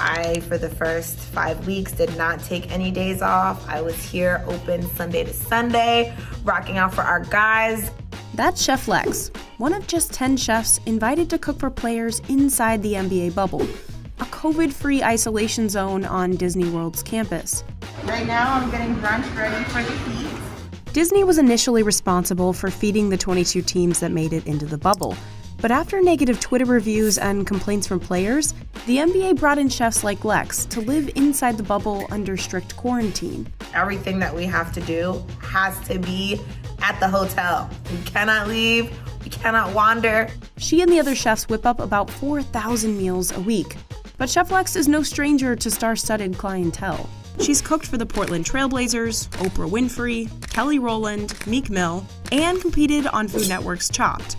I, for the first 5 weeks, did not take any days off. I was here open Sunday to Sunday, rocking out for our guys. That's Chef Lex, one of just 10 chefs invited to cook for players inside the NBA bubble, a COVID-free isolation zone on Disney World's campus. Right now, I'm getting brunch ready for the Heat. Disney was initially responsible for feeding the 22 teams that made it into the bubble. But after negative Twitter reviews and complaints from players, the NBA brought in chefs like Lex to live inside the bubble under strict quarantine. Everything that we have to do has to be at the hotel. We cannot leave, we cannot wander. She and the other chefs whip up about 4,000 meals a week. But Chef Lex is no stranger to star-studded clientele. She's cooked for the Portland Trail Blazers, Oprah Winfrey, Kelly Rowland, Meek Mill, and competed on Food Network's Chopped.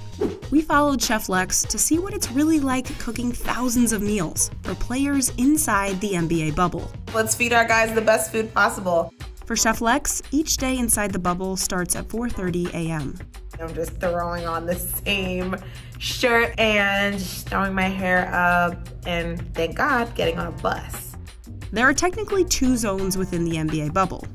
We followed Chef Lex to see what it's really like cooking thousands of meals for players inside the NBA bubble. Let's feed our guys the best food possible. For Chef Lex, each day inside the bubble starts at 4:30 a.m. I'm just throwing on the same shirt and just throwing my hair up and, thank God, getting on a bus. There are technically 2 zones within the NBA bubble.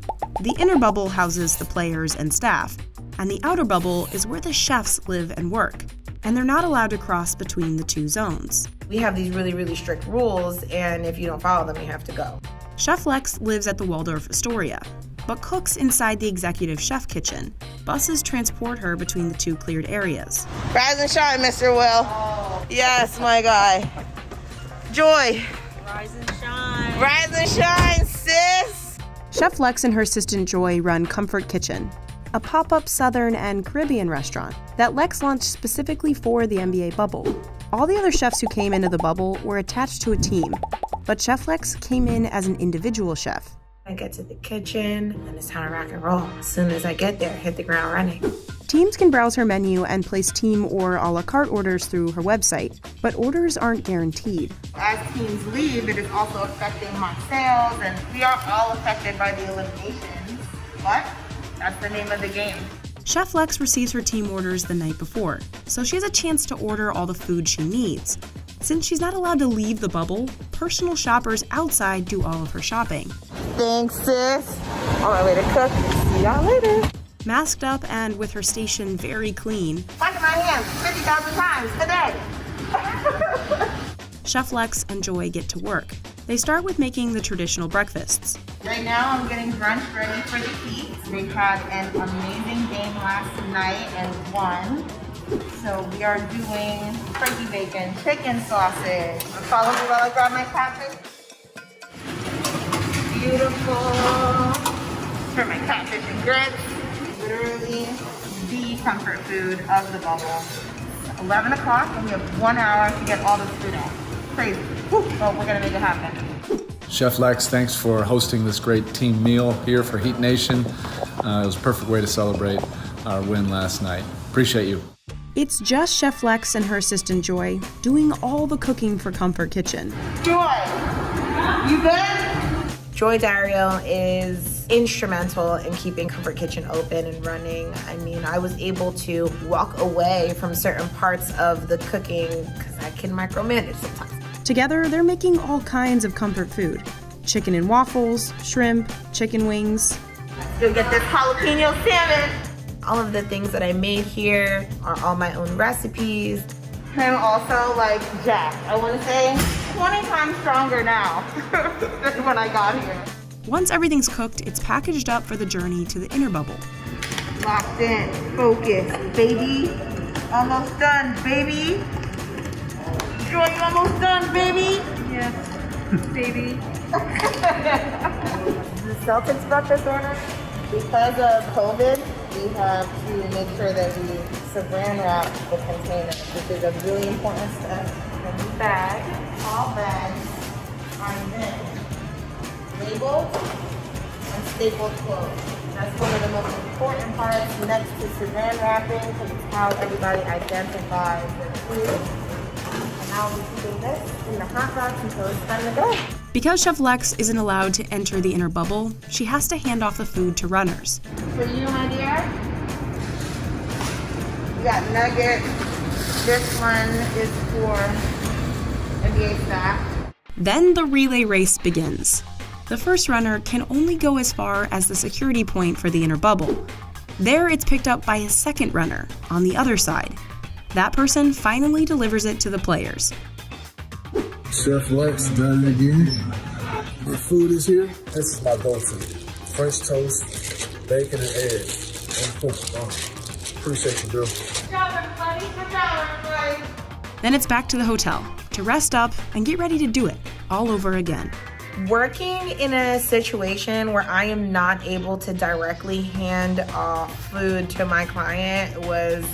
The inner bubble houses the players and staff, and the outer bubble is where the chefs live and work, and they're not allowed to cross between the 2 zones. We have these really, really strict rules, and if you don't follow them, you have to go. Chef Lex lives at the Waldorf Astoria, but cooks inside the executive chef kitchen. Buses transport her between the 2 cleared areas. Rise and shine, Mr. Will. Yes, my guy. Joy. Rise and shine. Rise and shine, sis. Chef Lex and her assistant Joy run Comfort Kitchen, a pop-up Southern and Caribbean restaurant that Lex launched specifically for the NBA bubble. All the other chefs who came into the bubble were attached to a team, but Chef Lex came in as an individual chef. I get to the kitchen, and it's time to rock and roll. As soon as I get there, hit the ground running. Teams can browse her menu and place team or a la carte orders through her website, but orders aren't guaranteed. As teams leave, it is also affecting my sales, and we are all affected by the eliminations, but that's the name of the game. Chef Lex receives her team orders the night before, so she has a chance to order all the food she needs. Since she's not allowed to leave the bubble, personal shoppers outside do all of her shopping. Thanks, sis. On my way to cook. See y'all later. Masked up and with her station very clean, Washing my hands 50,000 times today. Chef Lex and Joy get to work. They start with making the traditional breakfasts. Right now, I'm getting brunch ready for the Heat. They had an amazing game last night and won. So we are doing turkey bacon, chicken sausage. Follow me while I grab my catfish. Beautiful. For my catfish and grits. Literally the comfort food of the bubble. 11 o'clock and we have 1 hour to get all this food out. Crazy. But we're gonna make it happen. Chef Lex, thanks for hosting this great team meal here for Heat Nation. It was a perfect way to celebrate our win last night. Appreciate you. It's just Chef Lex and her assistant Joy doing all the cooking for Comfort Kitchen. Joy, you good? Joy Dario is instrumental in keeping Comfort Kitchen open and running. I mean, I was able to walk away from certain parts of the cooking because I can micromanage sometimes. Together, they're making all kinds of comfort food. Chicken and waffles, shrimp, chicken wings. Let's go get this jalapeno salmon. All of the things that I made here are all my own recipes. I'm also like jacked. I want to say 20 times stronger now than when I got here. Once everything's cooked, it's packaged up for the journey to the inner bubble. Locked in, focused, baby. Almost done, baby. Joy, you almost done, baby? Yes, baby. The Celtics breakfast order. Because of COVID, we have to make sure that we saran wrap the containers, which is a really important step. And the bag, all bags are then labeled and stapled closed. That's one of the most important parts next to saran wrapping because it's how everybody identifies their food. And now we're keeping this in the hot box until it's time to go. Because Chef Lex isn't allowed to enter the inner bubble, she has to hand off the food to runners. For you, my dear, we got nuggets. This one is for NBA staff. Then the relay race begins. The first runner can only go as far as the security point for the inner bubble. There, it's picked up by a second runner on the other side. That person finally delivers it to the players. Chef Lex done it again. My food is here. This is my go-to. French toast, bacon and eggs. Appreciate you, Bill. Good job, everybody. Good job, everybody. Then it's back to the hotel to rest up and get ready to do it all over again. Working in a situation where I am not able to directly hand off food to my client was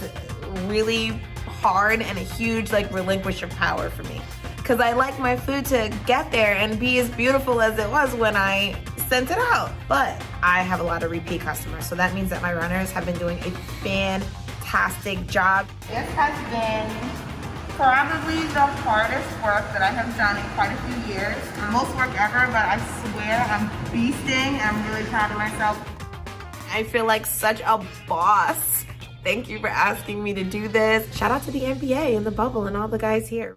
really hard and a huge relinquish of power for me. Because I like my food to get there and be as beautiful as it was when I sent it out. But I have a lot of repeat customers, so that means that my runners have been doing a fantastic job. This has been probably the hardest work that I have done in quite a few years. Most work ever, but I swear I'm beasting. I'm really proud of myself. I feel like such a boss. Thank you for asking me to do this. Shout out to the NBA and the bubble and all the guys here.